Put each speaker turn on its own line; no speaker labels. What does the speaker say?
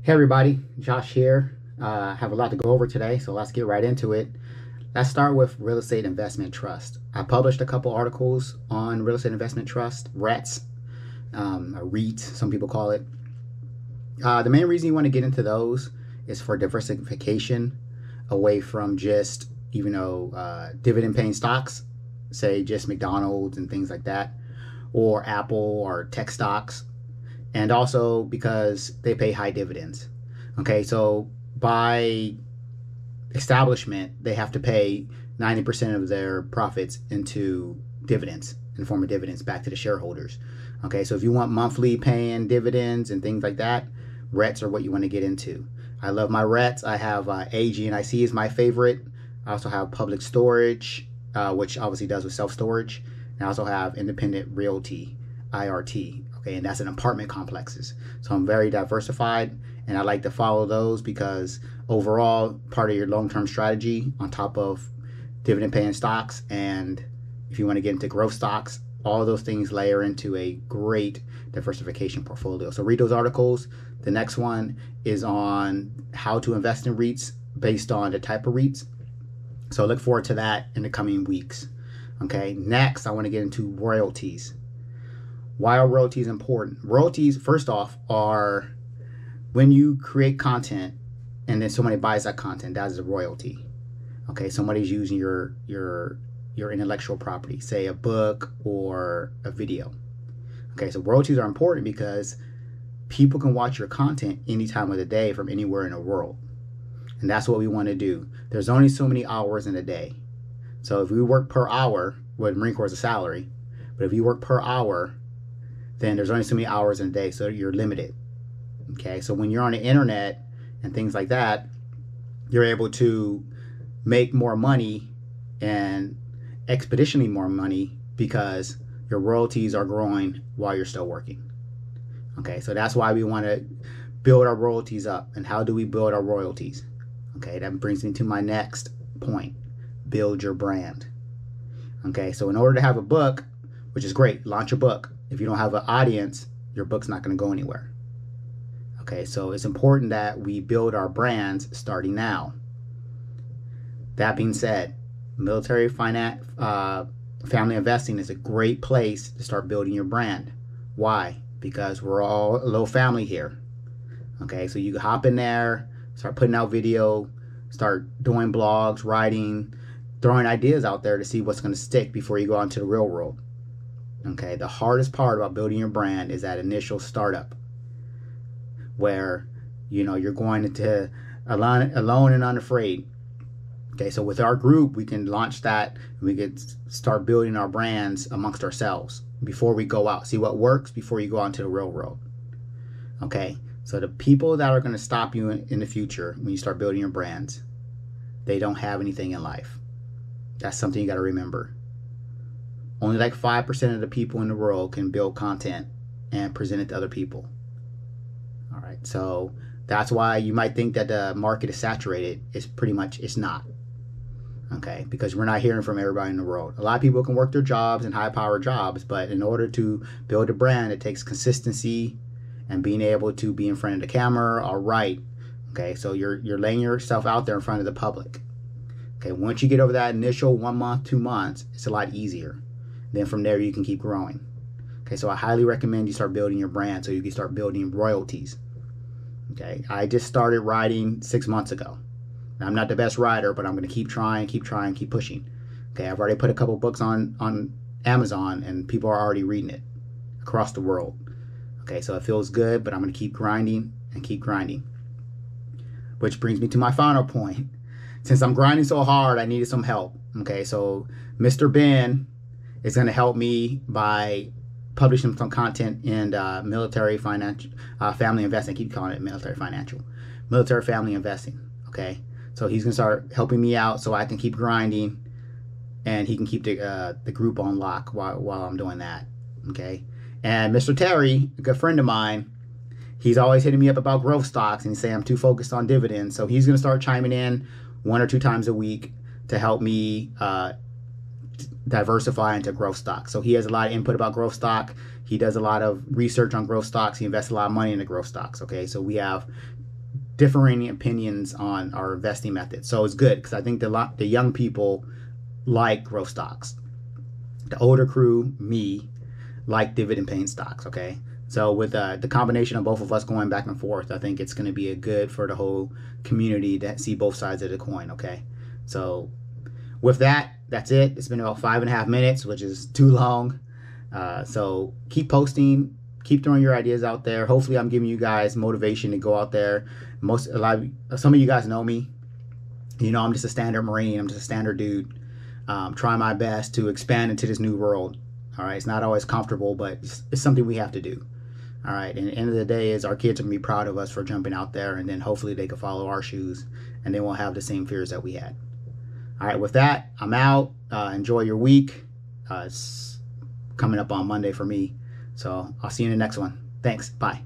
Hey everybody, Josh here. I have a lot to go over today, so let's get right into it. Let's start with real estate investment trust. I published a couple articles on real estate investment trust, REITs, or REIT, some people call it. The main reason you want to get into those is for diversification away from just, dividend paying stocks, say just McDonald's and things like that, or Apple or tech stocks. And also because they pay high dividends. Okay, so by establishment, they have to pay 90% of their profits into dividends, in the form of dividends back to the shareholders. Okay, so if you want monthly paying dividends and things like that, REITs are what you want to get into. I love my REITs. I have AG&IC is my favorite. I also have Public Storage, which obviously does with self-storage. And I also have Independent Realty, IRT. Okay, and that's in apartment complexes. So I'm very diversified, and I like to follow those because overall, part of your long-term strategy on top of dividend-paying stocks, and if you want to get into growth stocks, all those things layer into a great diversification portfolio. So read those articles. The next one is on how to invest in REITs based on the type of REITs. So look forward to that in the coming weeks. Okay, next I want to get into royalties. Why are royalties important? Royalties, first off, are when you create content and then somebody buys that content, that is a royalty. Okay, somebody's using your intellectual property, say a book or a video. Okay, so royalties are important because people can watch your content any time of the day from anywhere in the world. And that's what we want to do. There's only so many hours in a day. So if we work per hour, well, Marine Corps is a salary, but if you work per hour, then there's only so many hours in a day, so you're limited. Okay, so when you're on the internet and things like that, you're able to make more money and expeditionally more money because your royalties are growing while you're still working. Okay, so that's why we want to build our royalties up. And how do we build our royalties? Okay, that brings me to my next point. Build your brand. Okay, so in order to have a book, which is great, launch a book. If you don't have an audience, your book's not going to go anywhere. Okay, so it's important that we build our brands starting now. That being said, military finance, family investing is a great place to start building your brand. Why? Because we're all a little family here. Okay, so you hop in there, start putting out video, start doing blogs, writing, throwing ideas out there to see what's going to stick before you go out into the real world. Okay, the hardest part about building your brand is that initial startup where, you're going into alone and unafraid. Okay, so with our group, we can launch that. We can start building our brands amongst ourselves before we go out. See what works before you go out into the real world. Okay, so the people that are going to stop you in the future when you start building your brands, they don't have anything in life. That's something you got to remember. Only like 5% of the people in the world can build content and present it to other people. All right, so that's why you might think that the market is saturated. It's not. Okay, because we're not hearing from everybody in the world. A lot of people can work their jobs and high-powered jobs, but in order to build a brand, it takes consistency and being able to be in front of the camera or write. Okay, so you're laying yourself out there in front of the public. Okay, once you get over that initial 1 month, 2 months, it's a lot easier. Then from there, you can keep growing. Okay, so I highly recommend you start building your brand so you can start building royalties. Okay, I just started writing 6 months ago. I'm not the best writer, but I'm going to keep trying, keep pushing. Okay, I've already put a couple books on Amazon, and people are already reading it across the world. Okay, so it feels good, but I'm going to keep grinding and keep grinding. Which brings me to my final point. Since I'm grinding so hard, I needed some help. Okay, so Mr. Ben is going to help me by publishing some content in military financial family investing. I keep calling it military family investing. Okay, so he's going to start helping me out so I can keep grinding, and he can keep the group on lock while I'm doing that. Okay, and Mr. Terry, a good friend of mine, he's always hitting me up about growth stocks, and he's saying I'm too focused on dividends. So he's going to start chiming in 1 or 2 times a week to help me diversify into growth stocks. So he has a lot of input about growth stock. He does a lot of research on growth stocks. He invests a lot of money into growth stocks. Okay, so we have differing opinions on our investing method. So it's good because I think the young people like growth stocks. The older crew, me, like dividend paying stocks. Okay. So with the combination of both of us going back and forth, I think it's going to be a good for the whole community to see both sides of the coin. Okay. So with that, that's it. It's been about 5.5 minutes, which is too long. So keep posting, keep throwing your ideas out there. Hopefully I'm giving you guys motivation to go out there. Some of you guys know me. You know, I'm just a standard Marine. I'm just a standard dude. Trying my best to expand into this new world. All right. It's not always comfortable, but it's something we have to do. All right. And at the end of the day is our kids are going to be proud of us for jumping out there, and then hopefully they can follow our shoes and they won't have the same fears that we had. All right. With that, I'm out. Enjoy your week. It's coming up on Monday for me. So I'll see you in the next one. Thanks. Bye.